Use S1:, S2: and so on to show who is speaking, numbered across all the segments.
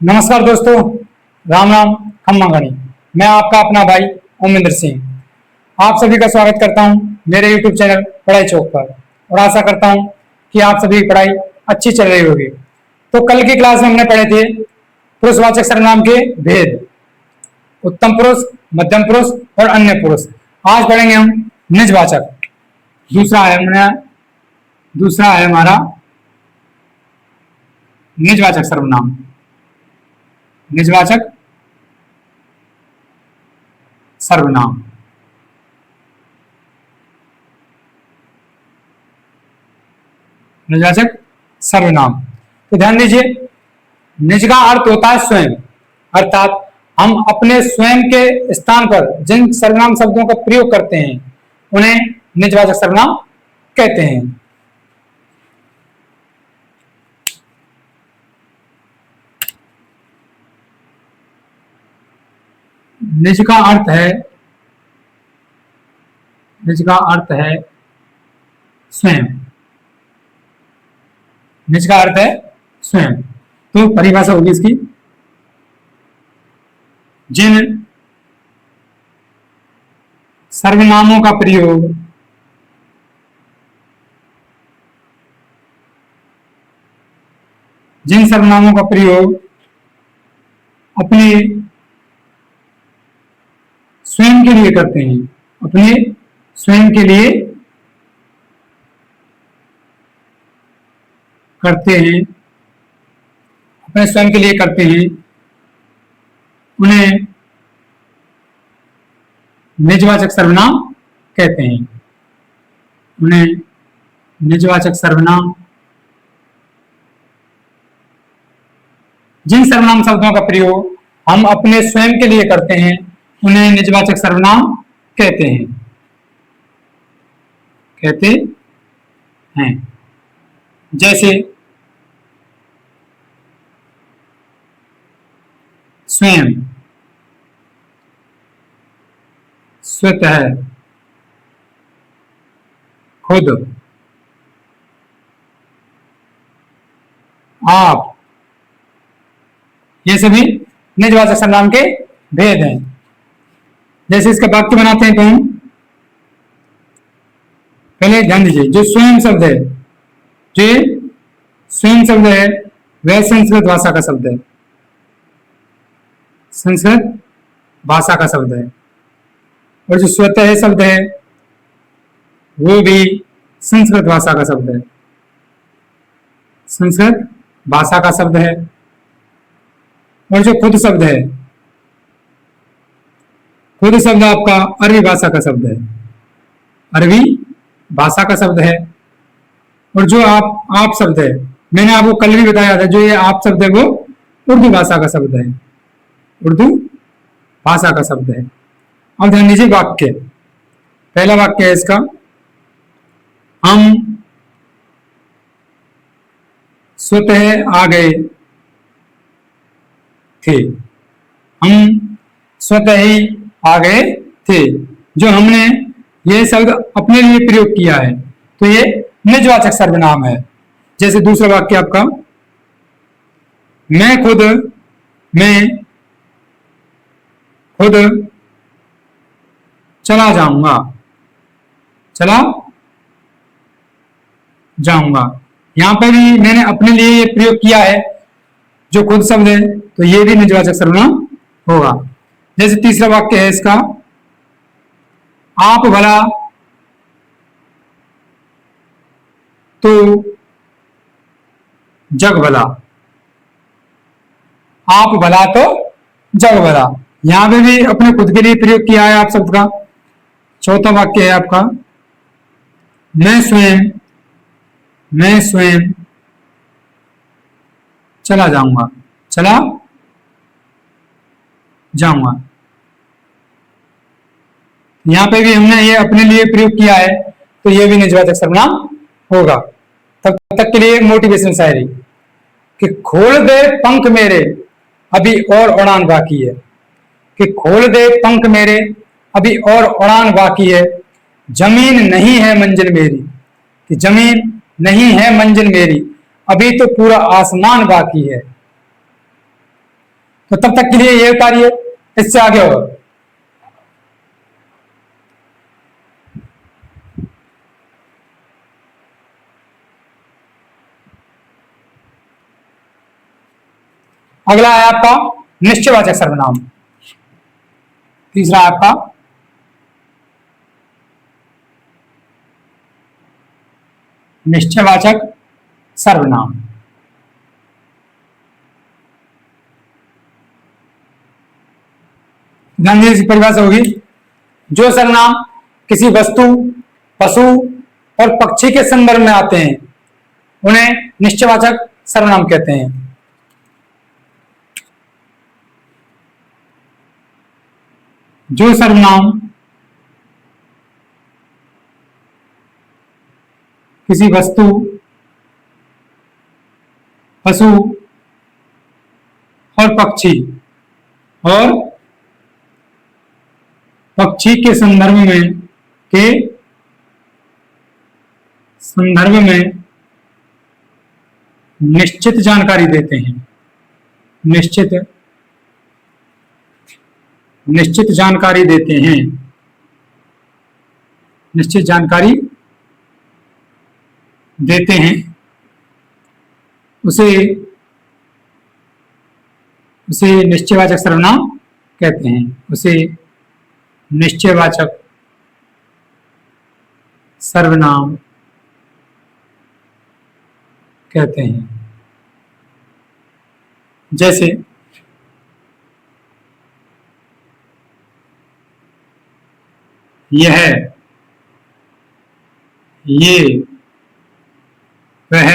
S1: नमस्कार दोस्तों, राम राम खम्मा गणी। मैं आपका अपना भाई ओमेंद्र सिंह आप सभी का स्वागत करता हूं मेरे YouTube चैनल पढ़ाई चौक पर और आशा करता हूं कि आप सभी की पढ़ाई अच्छी चल रही होगी। तो कल की क्लास में हमने पढ़े थे पुरुषवाचक सर्वनाम के भेद, उत्तम पुरुष, मध्यम पुरुष और अन्य पुरुष। आज पढ़ेंगे हम निजवाचक। दूसरा है हमारा निजवाचक सर्वनाम। निजवाचक सर्वनाम निजवाचक सर्वनाम। तो ध्यान दीजिए, निज का अर्थ होता है स्वयं, अर्थात हम अपने स्वयं के स्थान पर जिन सर्वनाम शब्दों का प्रयोग करते हैं उन्हें निजवाचक सर्वनाम कहते हैं। निज का अर्थ है स्वयं। निज का अर्थ है स्वयं। तो परिभाषा होगी इसकी, जिन सर्वनामों का प्रयोग अपने स्वयं के लिए करते हैं, अपने स्वयं के लिए करते हैं, अपने स्वयं के लिए करते हैं, उन्हें निजवाचक सर्वनाम कहते हैं। उन्हें निजवाचक सर्वनाम, जिन सर्वनाम शब्दों का प्रयोग हम अपने स्वयं के लिए करते हैं उन्हें निजवाचक सर्वनाम कहते हैं। जैसे स्वयं, स्वतः, खुद, आप, ये सभी निजवाचक सर्वनाम के भेद हैं। जैसे इसका वाक्य बनाते हैं तो हम पहले ध्यान दीजिए, जो स्वयं शब्द है, वह संस्कृत भाषा का शब्द है। संस्कृत भाषा का शब्द है। और जो स्वतः शब्द है वो भी संस्कृत भाषा का शब्द है। संस्कृत भाषा का शब्द है। और जो खुद शब्द है, खुद शब्द आपका अरबी भाषा का शब्द है। अरबी भाषा का शब्द है। और जो आप शब्द है, मैंने आपको कल भी बताया था, जो ये आप शब्द है वो उर्दू भाषा का शब्द है। उर्दू भाषा का शब्द है। अब ध्यान दीजिए वाक्य, पहला वाक्य है इसका, हम स्वतः आ गए थे। हम स्वतः ही आ गए थे। जो हमने यह शब्द अपने लिए प्रयोग किया है तो ये निजवाचक सर्वनाम है। जैसे दूसरा वाक्य आपका, मैं खुद चला जाऊंगा। यहां पर भी मैंने अपने लिए ये प्रयोग किया है, जो खुद शब्द है, तो ये भी निजवाचक सर्वनाम होगा। जैसे तीसरा वाक्य है इसका, आप भला तो जग भला। आप भला तो जग भला, यहां पे भी अपने खुद के लिए प्रयोग किया है आप शब्द का। चौथा वाक्य है आपका, मैं स्वयं चला जाऊंगा। यहां पे भी हमने ये अपने लिए प्रयोग किया है तो ये भी निजवाचक सर्वनाम होगा। तब तक के लिए मोटिवेशन शायरी कि खोल दे पंख मेरे अभी और उड़ान बाकी है। कि खोल दे पंख मेरे अभी और उड़ान बाकी है। जमीन नहीं है मंजिल मेरी, कि जमीन नहीं है मंजिल मेरी, अभी तो पूरा आसमान बाकी है। तो तब तक के लिए ये उतारिए, इससे आगे और अगला है आपका निश्चयवाचक सर्वनाम। तीसरा है आपका निश्चयवाचक सर्वनाम। ध्यान दीजिए, परिभाषा होगी, जो सर्वनाम किसी वस्तु, पशु और पक्षी के संदर्भ में आते हैं उन्हें निश्चयवाचक सर्वनाम कहते हैं। जो सर्वनाम किसी वस्तु, पशु और पक्षी के संदर्भ में निश्चित जानकारी देते हैं, निश्चित जानकारी देते हैं, निश्चित जानकारी देते हैं, उसे निश्चयवाचक सर्वनाम कहते हैं। उसे निश्चयवाचक सर्वनाम कहते हैं। जैसे यह, ये, वह,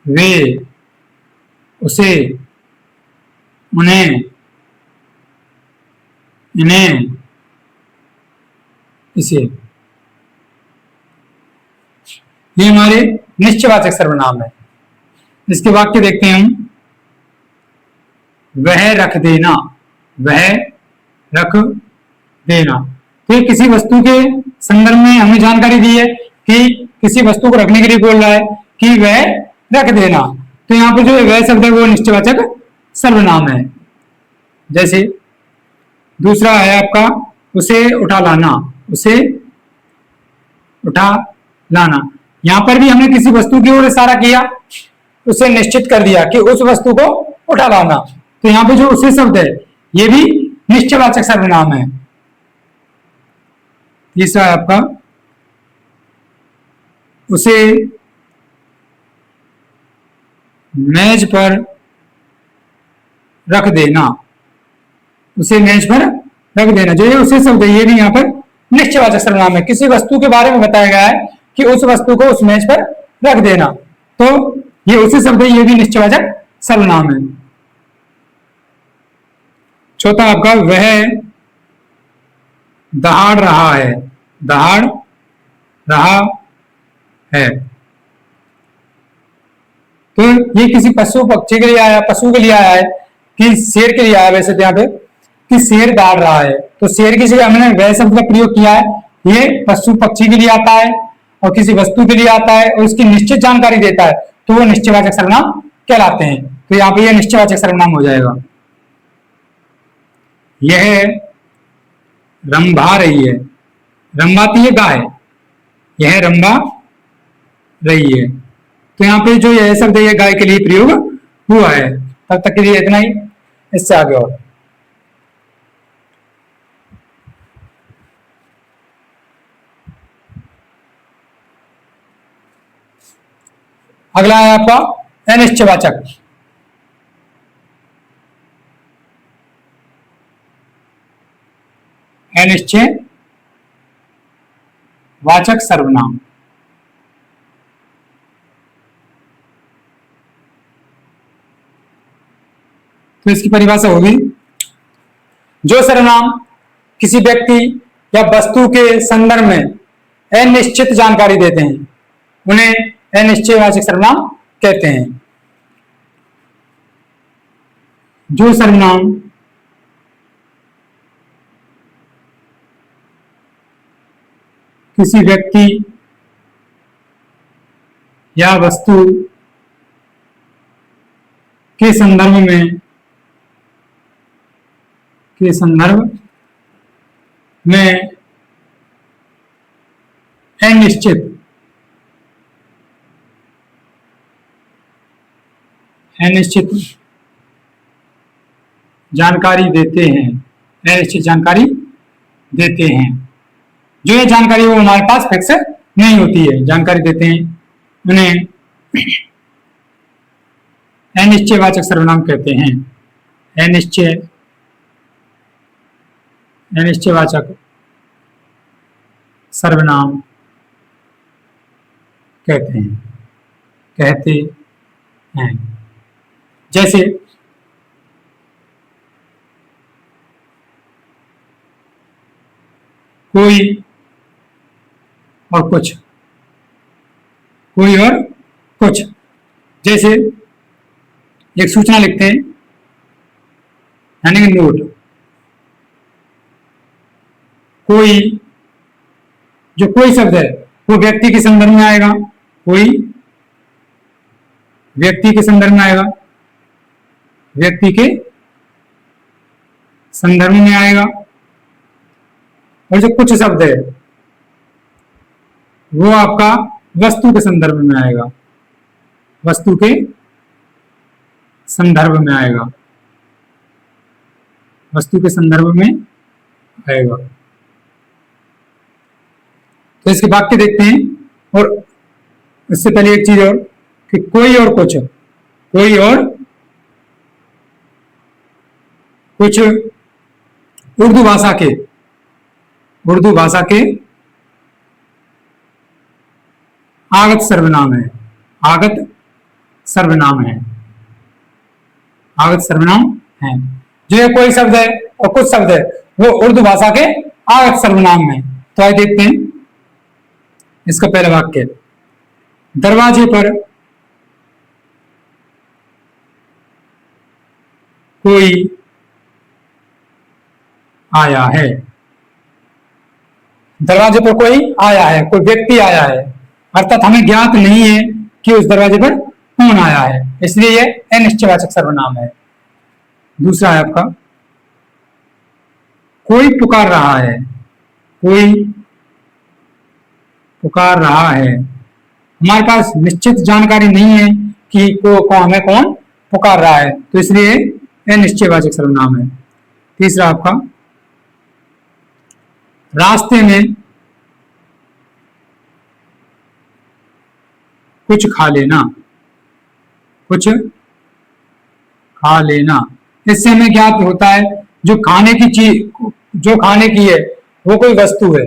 S1: वे, उसे, उन्हें, इन्हें, इसे, ये हमारे निश्चयवाचक सर्वनाम है। इसके वाक्य देखते हैं हम। वह रख देना, वह रख देना, तो ये किसी वस्तु के संदर्भ में हमें जानकारी दी है कि किसी वस्तु को रखने के लिए बोल रहा है कि वह रख देना, तो यहाँ पे जो वह शब्द है वो निश्चयवाचक सर्वनाम है। जैसे दूसरा है आपका उसे उठा लाना, उसे उठा लाना, यहां पर भी हमने किसी वस्तु की ओर इशारा किया, उसे निश्चित कर दिया कि उस वस्तु को उठा लाना, तो यहाँ पे जो उसे शब्द है ये भी निश्चयवाचक सर्वनाम है। तीसरा है आपका उसे मेज पर रख देना, उसे मेज पर रख देना, जो ये उसे शब्द है ये भी यहाँ पर निश्चयवाचक सर्वनाम है। किसी वस्तु के बारे में बताया गया है कि उस वस्तु को उस मेज पर रख देना, तो ये उसे शब्द है, ये भी निश्चयवाचक सर्वनाम है। चौथा आपका वह दहाड़ रहा है, दहाड़ रहा है, तो ये किसी पशु पक्षी के लिए आया, पशु के लिए आया है कि शेर के लिए आया, वैसे तो यहाँ पे कि शेर दहाड़ रहा है, तो शेर की जगह हमने वह शब्द का प्रयोग किया है। ये पशु पक्षी के लिए आता है और किसी वस्तु के लिए आता है और उसकी निश्चित जानकारी देता है, तो वो निश्चयवाचक सर्वनाम कहलाते हैं। तो यहाँ पे यह निश्चयवाचक सर्वनाम हो जाएगा। यह रंभा रही है, रंभाती है गाय, यह रंभा रही है, तो यहाँ पे जो यह शब्द है यह गाय के लिए प्रयोग हुआ है। तब तक के लिए इतना ही, इससे आगे और अगला है आपका अनिश्चयवाचक। अनिश्चयवाचक सर्वनाम। तो इसकी परिभाषा होगी, जो सर्वनाम किसी व्यक्ति या वस्तु के संदर्भ में अनिश्चित जानकारी देते हैं उन्हें अनिश्चयवाचक सर्वनाम कहते हैं। जो सर्वनाम किसी व्यक्ति या वस्तु के संदर्भ में के संदर्भ में अनिश्चित जानकारी देते हैं, अनिश्चित जानकारी देते हैं। जो ये जानकारी वो हमारे पास फिक्स नहीं होती है, जानकारी देते हैं, उन्हें अनिश्चयवाचक सर्वनाम कहते हैं। अनिश्चयवाचक सर्वनाम कहते हैं। जैसे कोई और कुछ, कोई और कुछ। जैसे एक सूचना लिखते हैं यानी कि नोट। कोई, जो कोई शब्द है वो व्यक्ति के संदर्भ में आएगा, कोई व्यक्ति के संदर्भ में आएगा, व्यक्ति के संदर्भ में आएगा। और जो कुछ शब्द है वो आपका वस्तु के संदर्भ में आएगा, वस्तु के संदर्भ में आएगा, वस्तु के संदर्भ में आएगा। तो इसके वाक्य देखते हैं। और इससे पहले एक चीज और कि कोई और कुछ, कोई और कुछ उर्दू भाषा के आगत सर्वनाम है, आगत सर्वनाम है, आगत सर्वनाम है। जो ये कोई शब्द है और कुछ शब्द है वो उर्दू भाषा के आगत सर्वनाम है। तो आइए देखते हैं इसका पहला वाक्य। दरवाजे पर कोई आया है, दरवाजे पर कोई आया है, कोई व्यक्ति आया है, अर्थात हमें ज्ञात नहीं है कि उस दरवाजे पर कौन आया है, इसलिए यह अनिश्चयवाचक सर्वनाम है। दूसरा है आपका कोई पुकार रहा है, कोई पुकार रहा है। हमारे पास निश्चित जानकारी नहीं है कि हमें कौन पुकार रहा है, तो इसलिए अनिश्चयवाचक सर्वनाम है। तीसरा आपका रास्ते में कुछ खा लेना, कुछ खा लेना। इससे हमें ज्ञात होता है जो खाने की चीज, जो खाने की है वो कोई वस्तु है,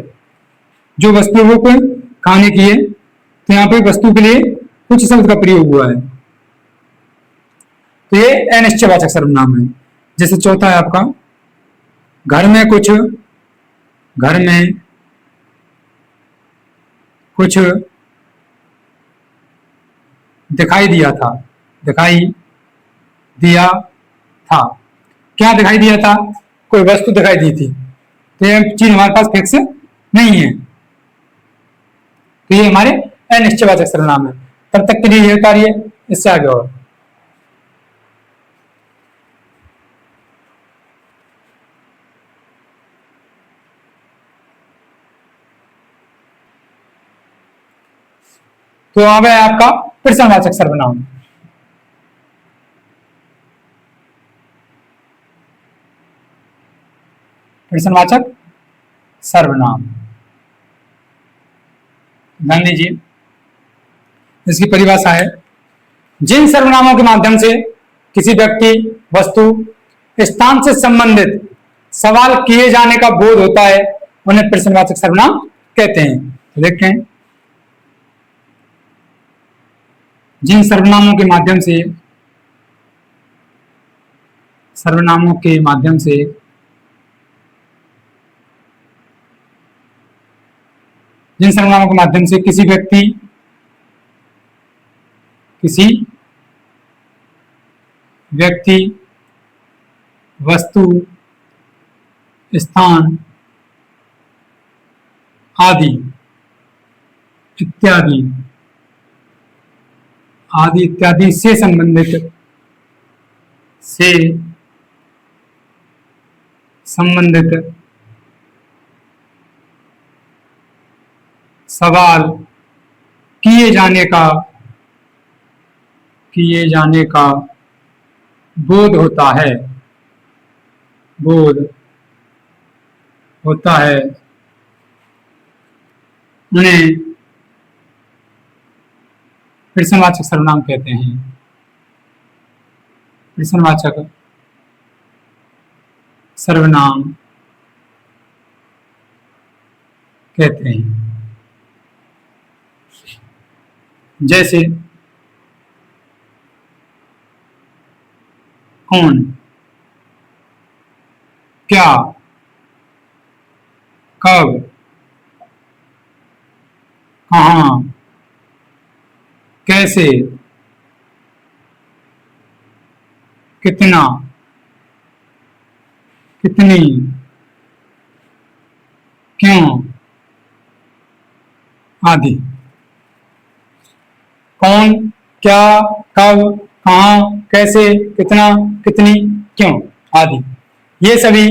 S1: जो वस्तु वो कोई खाने की है। तो यहाँ पे वस्तु के लिए कुछ शब्द का प्रयोग हुआ है, तो ये अनिश्चयवाचक सर्वनाम है। जैसे चौथा है आपका घर में कुछ, घर में कुछ दिखाई दिया था, दिखाई दिया था। क्या दिखाई दिया था? कोई वस्तु दिखाई दी थी। तो ये चीज हमारे पास फिक्स नहीं है, तो ये हमारे अनिश्चयवाचक सर्वनाम है। तब तक के लिए ये कार्य, इससे आगे और तो अब है आपका प्रश्नवाचक सर्वनाम। प्रश्नवाचक सर्वनाम, ध्यान लीजिए, इसकी परिभाषा है जिन सर्वनामों के माध्यम से किसी व्यक्ति, वस्तु, स्थान से संबंधित सवाल किए जाने का बोध होता है उन्हें प्रश्नवाचक सर्वनाम कहते हैं। तो देखते हैं, जिन सर्वनामों के माध्यम से, सर्वनामों के माध्यम से जिन सर्वनामों के माध्यम से किसी व्यक्ति, वस्तु, स्थान आदि इत्यादि से संबंधित सवाल किए जाने का बोध होता है उन्हें प्रश्नवाचक सर्वनाम कहते हैं। प्रश्नवाचक सर्वनाम कहते हैं। जैसे कौन, क्या, कब, कहाँ, कैसे, कितना, कितनी, क्यों आदि। कौन, क्या, कब, कहाँ, कैसे, कितना, कितनी, क्यों आदि, ये सभी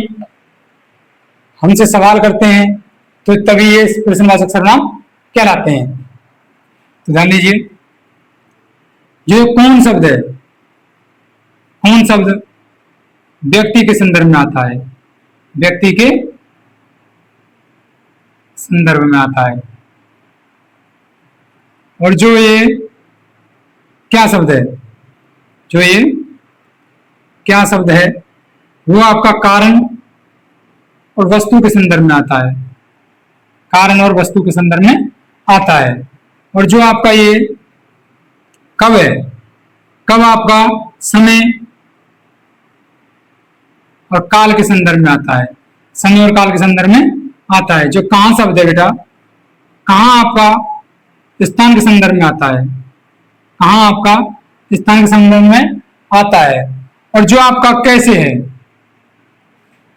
S1: हमसे सवाल करते हैं तो तभी ये प्रश्नवाचक सर्वनाम कहलाते हैं। तो ध्यान दीजिए, जो कौन शब्द है, कौन शब्द व्यक्ति के संदर्भ में आता है, व्यक्ति के संदर्भ में आता है। और जो ये क्या शब्द है, जो ये क्या शब्द है वो आपका कारण और वस्तु के संदर्भ में आता है, कारण और वस्तु के संदर्भ में आता है। और जो आपका ये कब है, कब आपका समय और काल के संदर्भ में आता है, समय और काल के संदर्भ में आता है। जो कहाँ शब्द है बेटा, कहाँ आपका स्थान के संदर्भ में आता है, कहाँ आपका स्थान के संदर्भ में आता है। और जो आपका कैसे है,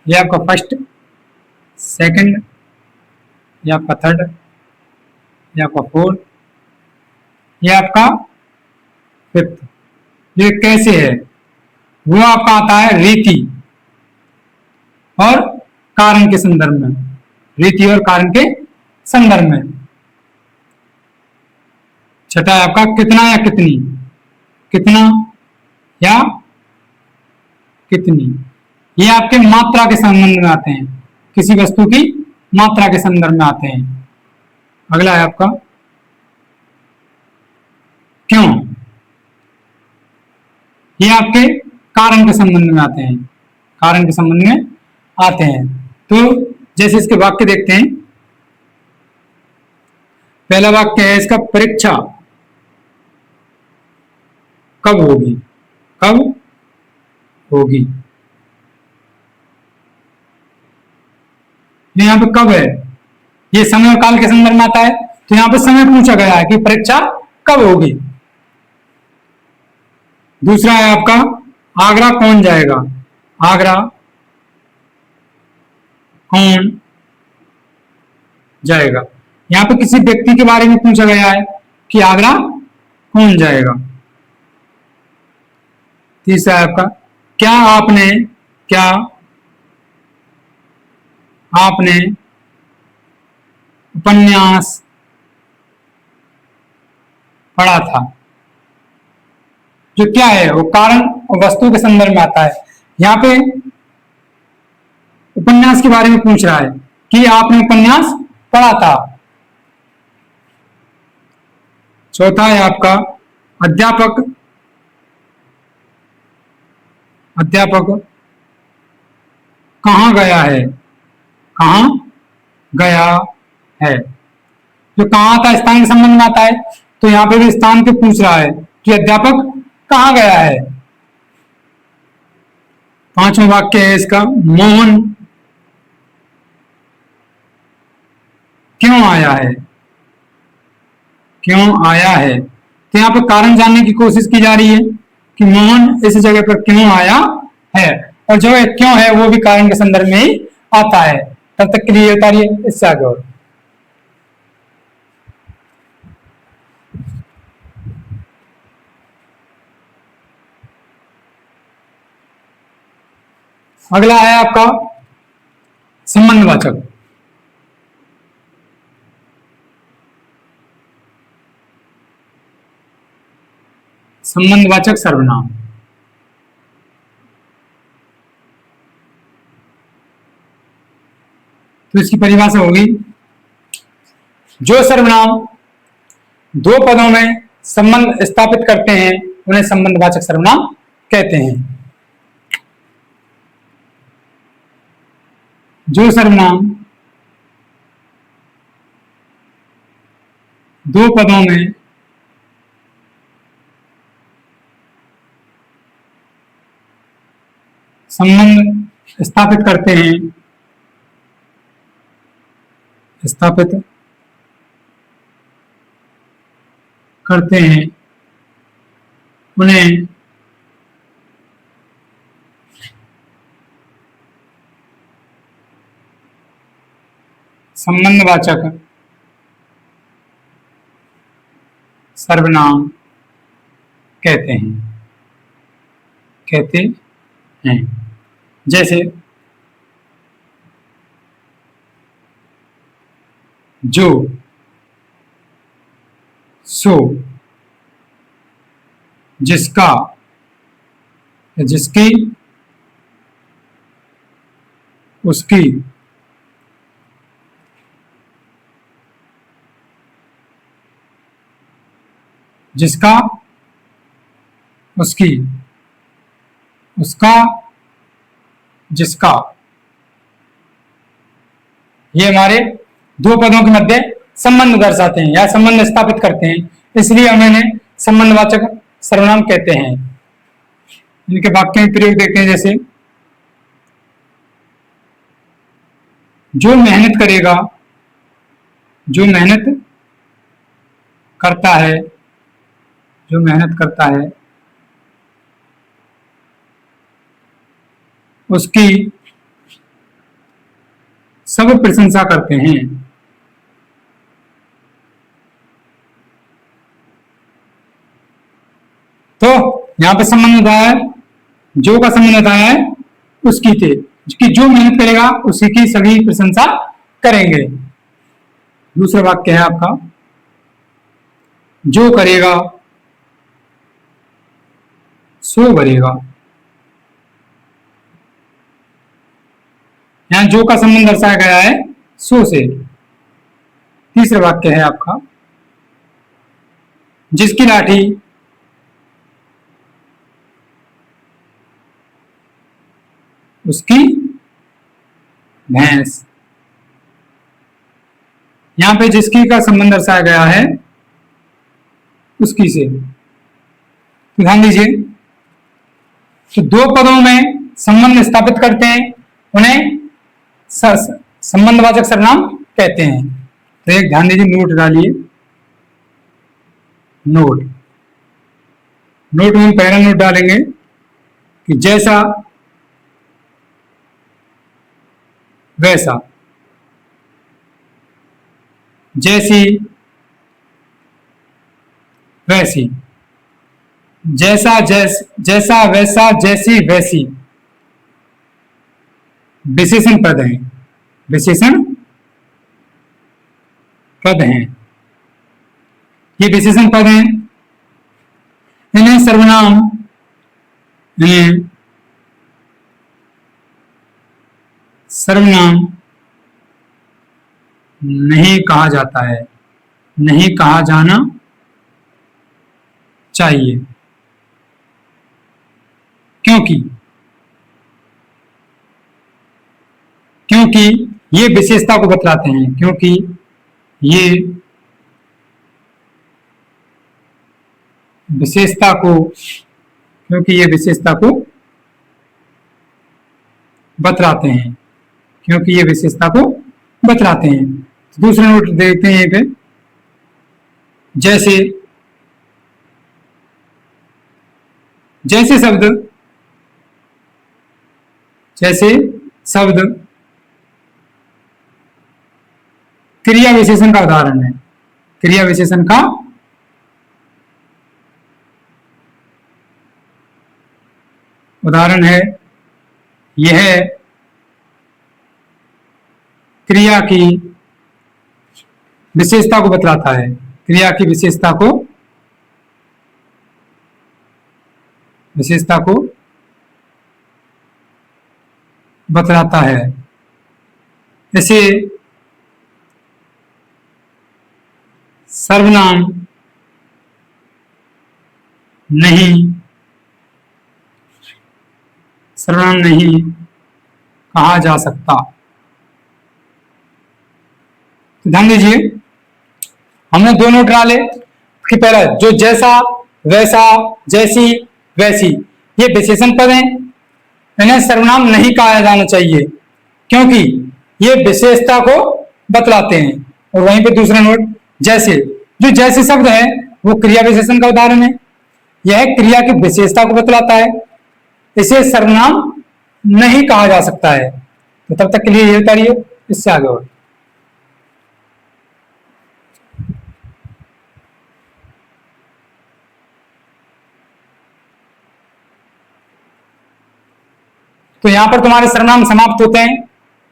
S1: ये आपका फर्स्ट, सेकंड, ये आपका थर्ड, ये आपका फोर्थ, ये आपका फिफ्थ। ये कैसे है वो आपका आता है रीति और कारण के संदर्भ में, रीति और कारण के संदर्भ में। छठा है आपका कितना या कितनी, कितना या कितनी, ये आपके मात्रा के संबंध में आते हैं, किसी वस्तु की मात्रा के संदर्भ में आते हैं। अगला है आपका क्यों, ये आपके कारण के संबंध में आते हैं, कारण के संबंध में आते हैं। तो जैसे इसके वाक्य देखते हैं, पहला वाक्य है इसका, परीक्षा कब होगी, कब होगी। यहाँ पे कब है, ये समय और काल के संदर्भ में आता है, तो यहाँ पे समय पूछा गया है कि परीक्षा कब होगी। दूसरा है आपका आगरा कौन जाएगा, आगरा कौन जाएगा। यहाँ पे किसी व्यक्ति के बारे में पूछा गया है कि आगरा कौन जाएगा। तीसरा है आपका क्या आपने उपन्यास पढ़ा था। जो क्या है वो कारण और वस्तु के संदर्भ में आता है। यहाँ पे उपन्यास के बारे में पूछ रहा है कि आपने उपन्यास पढ़ा था। चौथा है आपका अध्यापक कहाँ गया है, कहाँ गया है। जो कहाँ था स्थान के संबंध में आता है, तो यहाँ पे भी स्थान के पूछ रहा है कि अध्यापक कहाँ गया है। पांचवा वाक्य है इसका, मोहन क्यों आया है, क्यों आया है। तो यहाँ पे कारण जानने की कोशिश की जा रही है कि मोहन इस जगह पर क्यों आया है, और जो है क्यों है वो भी कारण के संदर्भ में ही आता है। तब तक के लिए उतारिए, इससे आगे और अगला है आपका संबंधवाचक। संबंधवाचक सर्वनाम। तो इसकी परिभाषा होगी, जो सर्वनाम दो पदों में संबंध स्थापित करते हैं उन्हें संबंधवाचक सर्वनाम कहते हैं। जो सर्वनाम दो पदों में संबंध स्थापित करते हैं उन्हें संबंधवाचक सर्वनाम कहते हैं। जैसे जो, सो, जिसका, जिसकी, उसकी, जिसका, उसकी, उसका, जिसका। ये हमारे दो पदों के मध्य संबंध दर्शाते हैं या संबंध स्थापित करते हैं, इसलिए हम इन्हें संबंधवाचक सर्वनाम कहते हैं। इनके वाक्य में प्रयोग देखते हैं। जैसे जो मेहनत करेगा, जो मेहनत करता है, जो मेहनत करता है, उसकी सब प्रशंसा करते हैं। तो यहां पे संबंध बताया है, जो का संबंध बताया है उसकी थे, कि जो मेहनत करेगा उसी की सभी प्रशंसा करेंगे। दूसरा वाक्य है आपका, जो करेगा सो भरेगा। यहां जो का संबंध दर्शाया गया है सो से। तीसरा वाक्य है आपका, जिसकी लाठी उसकी भैंस। यहां पे जिसकी का संबंध दर्शाया गया है उसकी से। तो ध्यान दीजिए, तो दो पदों में संबंध स्थापित करते हैं उन्हें संबंधवाचक सर्वनाम कहते हैं। तो एक ध्यान दीजिए, नोट डालिए। नोट में हम पहला नोट डालेंगे कि जैसा वैसा, जैसी वैसी, जैसा जैसा वैसा जैसी वैसी विशेषण पद हैं, विशेषण पद हैं। ये विशेषण पद हैं, इन्हें सर्वनाम नहीं कहा जाता है, नहीं कहा जाना चाहिए। क्योंकि ये विशेषता को बतलाते हैं, क्योंकि ये विशेषता को बतलाते हैं, क्योंकि ये विशेषता को बतलाते हैं। तो दूसरा नोट देखते हैं यहीं पे, जैसे शब्द क्रिया विशेषण का उदाहरण है। क्रिया विशेषण का उदाहरण है। यह क्रिया की विशेषता को बतलाता है, क्रिया की विशेषता को बतलाता है। इसे सर्वनाम नहीं कहा जा सकता। तो ध्यान दीजिए, हमने दो नोट डाले कि पहला जो जैसा, वैसा, जैसी, वैसी, ये विशेषण पद हैं, इन्हें सर्वनाम नहीं कहा जाना चाहिए क्योंकि ये विशेषता को बतलाते हैं। और वहीं पे दूसरा नोट, जैसे, जो जैसे शब्द है वो क्रिया विशेषण का उदाहरण है, यह क्रिया की विशेषता को बतलाता है, इसे सर्वनाम नहीं कहा जा सकता है। तो तब तक के लिए ये उतारिए, इससे आगे और तो यहां पर तुम्हारे सर्वनाम समाप्त होते हैं,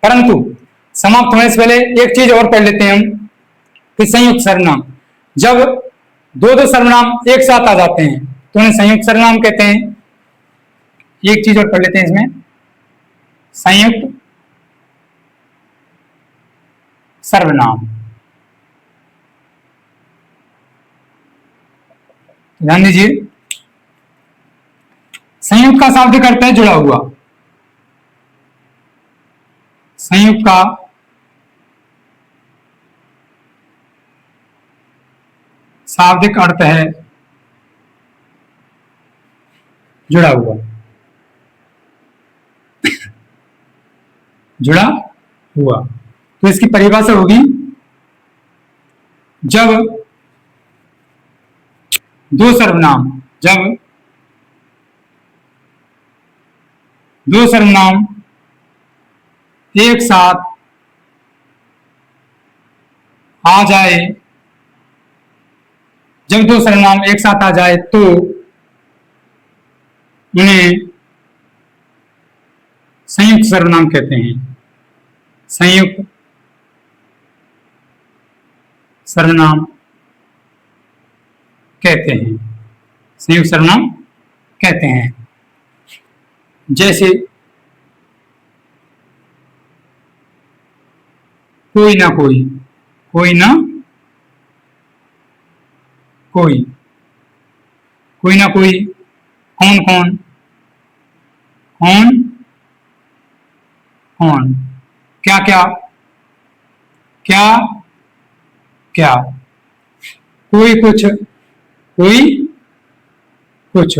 S1: परंतु समाप्त होने से पहले एक चीज और पढ़ लेते हैं हम कि संयुक्त सर्वनाम, जब दो दो सर्वनाम एक साथ आ जाते हैं तो उन्हें संयुक्त सर्वनाम कहते हैं। एक चीज और पढ़ लेते हैं इसमें, संयुक्त सर्वनाम। ध्यान दीजिए, संयुक्त का शाब्दिक अर्थ है जुड़ा हुआ, संयुक्त का शाब्दिक अर्थ है जुड़ा हुआ, जुड़ा हुआ। तो इसकी परिभाषा होगी, जब दो सर्वनाम एक साथ आ जाए, जब दो सर्वनाम एक साथ आ जाए तो उन्हें संयुक्त सर्वनाम कहते हैं, संयुक्त सर्वनाम कहते हैं, संयुक्त सर्वनाम कहते हैं। जैसे कोई ना कोई, कोई ना कोई, कोई ना कोई, कौन कौन, कौन कौन, क्या क्या, क्या क्या, कोई कुछ, कोई कुछ।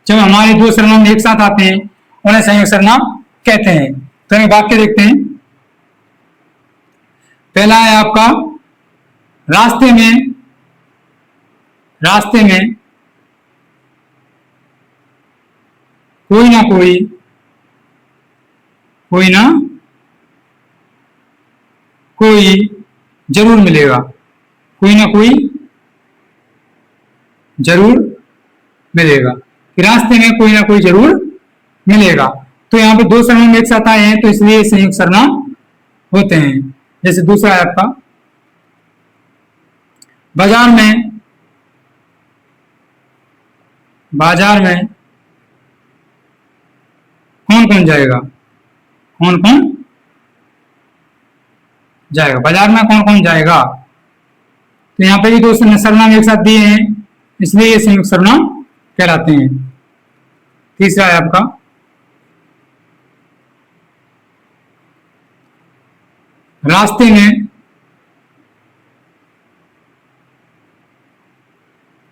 S1: जब हमारे दो सर्वनाम एक साथ आते हैं उन्हें संयुक्त सर्वनाम कहते हैं। तो एक वाक्य देखते हैं, पहला है आपका, रास्ते में कोई ना कोई, कोई ना कोई जरूर मिलेगा, कोई ना कोई जरूर मिलेगा, कि रास्ते में कोई ना कोई जरूर मिलेगा। तो यहाँ पे दो सर्वनाम एक साथ आए हैं तो इसलिए संयुक्त सर्वनाम होते हैं। जैसे दूसरा है आपका, बाजार में कौन कौन जाएगा, कौन कौन जाएगा, बाजार में कौन कौन जाएगा। तो यहाँ पे भी दो सर्वनाम एक साथ दिए हैं इसलिए ये संयुक्त सर्वनाम कहलाते हैं। तीसरा है आपका, रास्ते में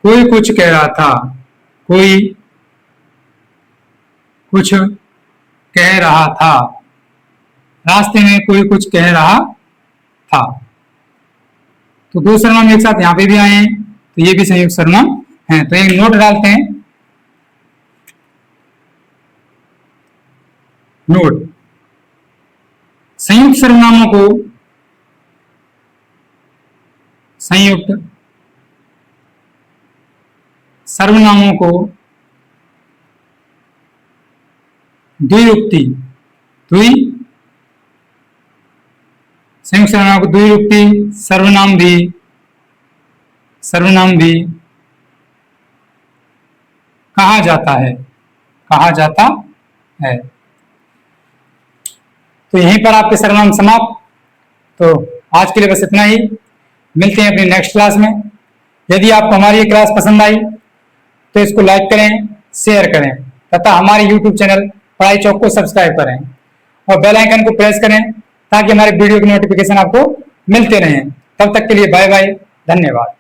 S1: कोई कुछ कह रहा था, कोई कुछ कह रहा था, रास्ते में कोई कुछ कह रहा था। तो दो सर्वनाम एक साथ यहां पे भी आए हैं तो ये भी संयुक्त सर्वनाम है। तो एक नोट डालते हैं, नोट, संयुक्त सर्वनामों को द्वियुक्ति संयुक्त सर्वनाम को द्विरूपी सर्वनाम भी कहा जाता है, कहा जाता है। तो यहीं पर आपके सर्वनाम समाप्त। तो आज के लिए बस इतना ही, मिलते हैं अपनी नेक्स्ट क्लास में। यदि आपको हमारी ये क्लास पसंद आई तो इसको लाइक करें, शेयर करें तथा हमारे YouTube चैनल पढ़ाई चौक को सब्सक्राइब करें और बेल आइकन को प्रेस करें ताकि हमारे वीडियो की नोटिफिकेशन आपको मिलते रहें। तब तक के लिए बाय बाय, धन्यवाद।